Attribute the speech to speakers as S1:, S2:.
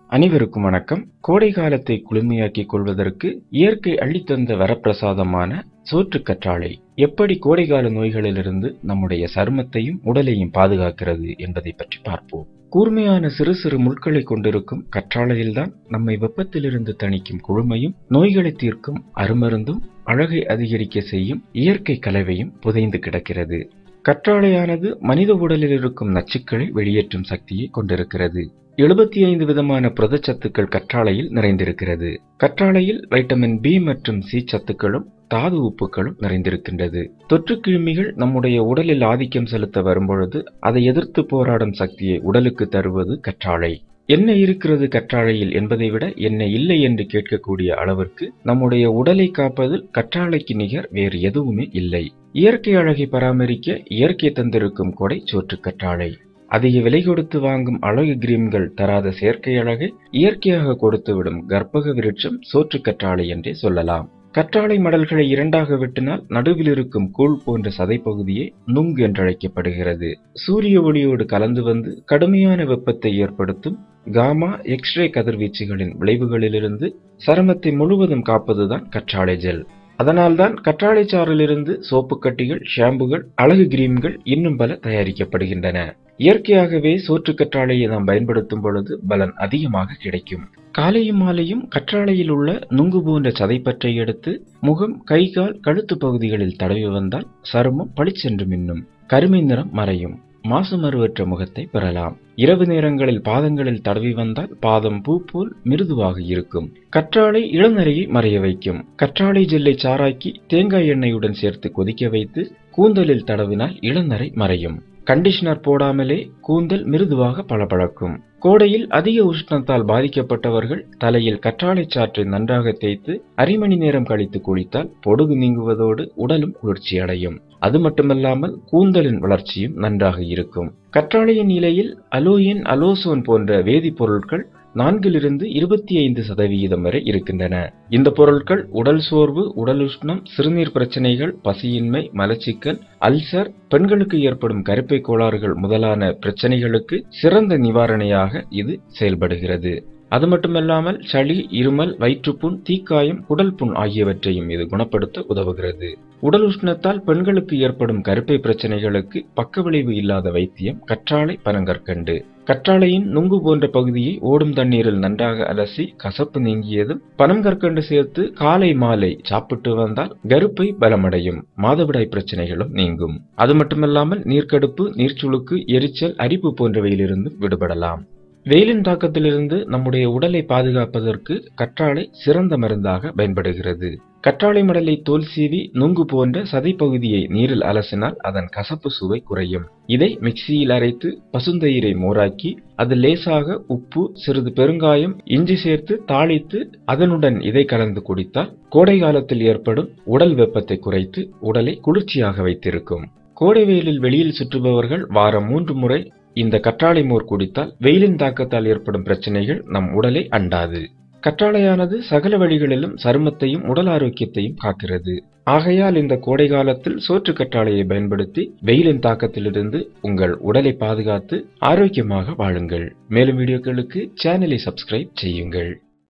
S1: அனைவருக்கும் வணக்கம். கோடை காலத்தை குளுமையாக்கிக் கொள்வதற்கு இயற்கை அள்ளித்தந்த வரப்பிரசாதமான சோற்று கற்றாழை எப்படி கோடைகால நோய்களிலிருந்து நம்முடைய சருமத்தையும் உடலையும் பாதுகாக்கிறது என்பதை பற்றி பார்ப்போம். கூர்மையான சிறு சிறு முட்களை கொண்டிருக்கும் கற்றாழையில்தான் நம்மை வெப்பத்திலிருந்து தணிக்கும் குளுமையும், நோய்களை தீர்க்கும் அருமருந்தும், அழகை அதிகரிக்க செய்யும் இயற்கை கலவையும் புதைந்து கிடக்கிறது. கற்றாழையானது மனித உடலில் இருக்கும் நச்சுக்களை வெளியேற்றும் சக்தியை கொண்டிருக்கிறது. 75 விதமான புரதச்சத்துக்கள் கற்றாழையில் நிறைந்திருக்கிறது. கற்றாழையில் வைட்டமின் பி மற்றும் சி சத்துக்களும் தாது உப்புக்களும் நிறைந்திருக்கின்றது. தொற்று கிருமிகள் நம்முடைய உடலில் ஆதிக்கம் செலுத்த வரும்பொழுது அதை எதிர்த்து போராடும் சக்தியை உடலுக்கு தருவது கற்றாழை. என்ன இருக்கிறது கற்றாழையில் என்பதை விட என்ன இல்லை என்று கேட்கக்கூடிய அளவிற்கு நம்முடைய உடலை காப்பதில் கற்றாழைக்கு நிகர் வேறு எதுவுமே இல்லை. இயற்கை அழகை பராமரிக்க இயற்கை தந்திருக்கும் கொடை சோற்று கற்றாழை. அதிக விலை கொடுத்து வாங்கும் அழகு கிரீம்கள் தராத செயற்கை அழகை இயற்கையாக கொடுத்துவிடும் கற்பக விருட்சம் சோற்று கற்றாழை என்றே சொல்லலாம். கற்றாழை மடல்களை இரண்டாக வெட்டினால் நடுவில் இருக்கும் கூழ் போன்ற சதைப்பகுதியே நுங்கு என்றழைக்கப்படுகிறது. சூரிய ஒளியோடு கலந்து வந்து கடுமையான வெப்பத்தை ஏற்படுத்தும் காமா எக்ஸ்ரே கதிர்வீச்சுகளின் விளைவுகளிலிருந்து சருமத்தை முழுவதும் காப்பதுதான் கற்றாழை ஜெல். அதனால்தான் கற்றாழை சாறிலிருந்து சோப்பு கட்டிகள், ஷாம்புகள், அழகு கிரீம்கள் இன்னும் பல தயாரிக்கப்படுகின்றன. இயற்கையாகவே சோற்று கற்றாழையை நாம் பயன்படுத்தும் பொழுது பலன் அதிகமாக கிடைக்கும். காலையும் மாலையும் கற்றாழையில் உள்ள நுங்கு போன்ற சதைப்பற்றை எடுத்து முகம், கை, கால், கழுத்து பகுதிகளில் தடவி வந்தால் சருமம் பளிச்சென்று மின்னும், கருமை நிறம் மறையும், மாசுமருவற்ற முகத்தை பெறலாம். இரவு நேரங்களில் பாதங்களில் தடவி வந்தால் பாதம் பூ போல் மிருதுவாக இருக்கும். கற்றாழை இளநரையை மறைய வைக்கும். கற்றாழை ஜெல்லை சாறாக்கி தேங்காய் எண்ணெயுடன் சேர்த்து கொதிக்க வைத்து கூந்தலில் தடவினால் இளநரை மறையும். கண்டிஷனர் போடாமலே கூந்தல் மிருதுவாக பளபளக்கும். கோடையில் அதிக உஷ்ணத்தால் பாதிக்கப்பட்டவர்கள் தலையில் கற்றாழை சாற்றை நன்றாக தேய்த்து அரை மணி நேரம் கழித்து குளித்தால் பொடுகு நீங்குவதோடு உடலும் குளிர்ச்சி அடையும். அது மட்டுமல்லாமல் கூந்தலின் வளர்ச்சியும் நன்றாக இருக்கும். கற்றாழையின் இலையில் அலோயின், அலோசோன் போன்ற வேதிப்பொருட்கள் 4 - 25% வரை இருக்கின்றன. இந்த பொருட்கள் உடல் சோர்வு, உடல் உஷ்ணம், சிறுநீர் பிரச்சனைகள், பசியின்மை, மலச்சிக்கல், அல்சர், பெண்களுக்கு ஏற்படும் கருப்பை கோளாறுகள் முதலான பிரச்சனைகளுக்கு சிறந்த நிவாரணியாக இது செயல்படுகிறது. அது மட்டுமல்லாமல் சளி, இருமல், வயிற்றுப்புண், தீக்காயம், குடல் புண் ஆகியவற்றையும் இது குணப்படுத்த உதவுகிறது. உடல் உஷ்ணத்தால் பெண்களுக்கு ஏற்படும் கருப்பை பிரச்சனைகளுக்கு பக்கவிளைவு இல்லாத வைத்தியம் கற்றாழை பனங்கற்கண்டு. கற்றாழையின் நுங்கு போன்ற பகுதியை ஓடும் தண்ணீரில் நன்றாக அலசி கசப்பு நீங்கியதும் பனங்கற்கண்டு சேர்த்து காலை மாலை சாப்பிட்டு வந்தால் கருப்பை பலமடையும், மாதவிடாய் பிரச்சனைகளும் நீங்கும். அது மட்டுமல்லாமல் நீர்க்கடுப்பு, நீர்ச்சுளுக்கு, எரிச்சல், அரிப்பு போன்றவையிலிருந்து விடுபடலாம். வெயிலின் தாக்கத்திலிருந்து நம்முடைய உடலை பாதுகாப்பதற்கு கற்றாழை சிறந்த மருந்தாக பயன்படுகிறது. கற்றாழை மடலை தோல் சீவி நுங்கு போன்ற சதைப்பகுதியை நீரில் அலசினால் அதன் கசப்பு சுவை குறையும். இதை மிக்சியில் அரைத்து பசுந்தயிரை மோராக்கி அதில் லேசாக உப்பு, சிறிது பெருங்காயம், இஞ்சி சேர்த்து தாளித்து அதனுடன் இதை கலந்து குடித்தால் கோடை காலத்தில் ஏற்படும் உடல் வெப்பத்தை குறைத்து உடலை குளிர்ச்சியாக வைத்திருக்கும். கோடை வெயிலில் வெளியில் சுற்றுபவர்கள் வாரம் 3 முறை இந்த கற்றாழை மோர் குடித்தால் வெயிலின் தாக்கத்தால் ஏற்படும் பிரச்சனைகள் நம் உடலை அண்டாது. கற்றாழையானது சகல வழிகளிலும் சருமத்தையும் உடல் ஆரோக்கியத்தையும் காக்கிறது. ஆகையால் இந்த கோடை காலத்தில் சோற்று கற்றாழையை பயன்படுத்தி வெயிலின் தாக்கத்திலிருந்து உங்கள் உடலை பாதுகாத்து ஆரோக்கியமாக வாழுங்கள். மேலும் வீடியோக்களுக்கு சேனலை சப்ஸ்கிரைப் செய்யுங்கள்.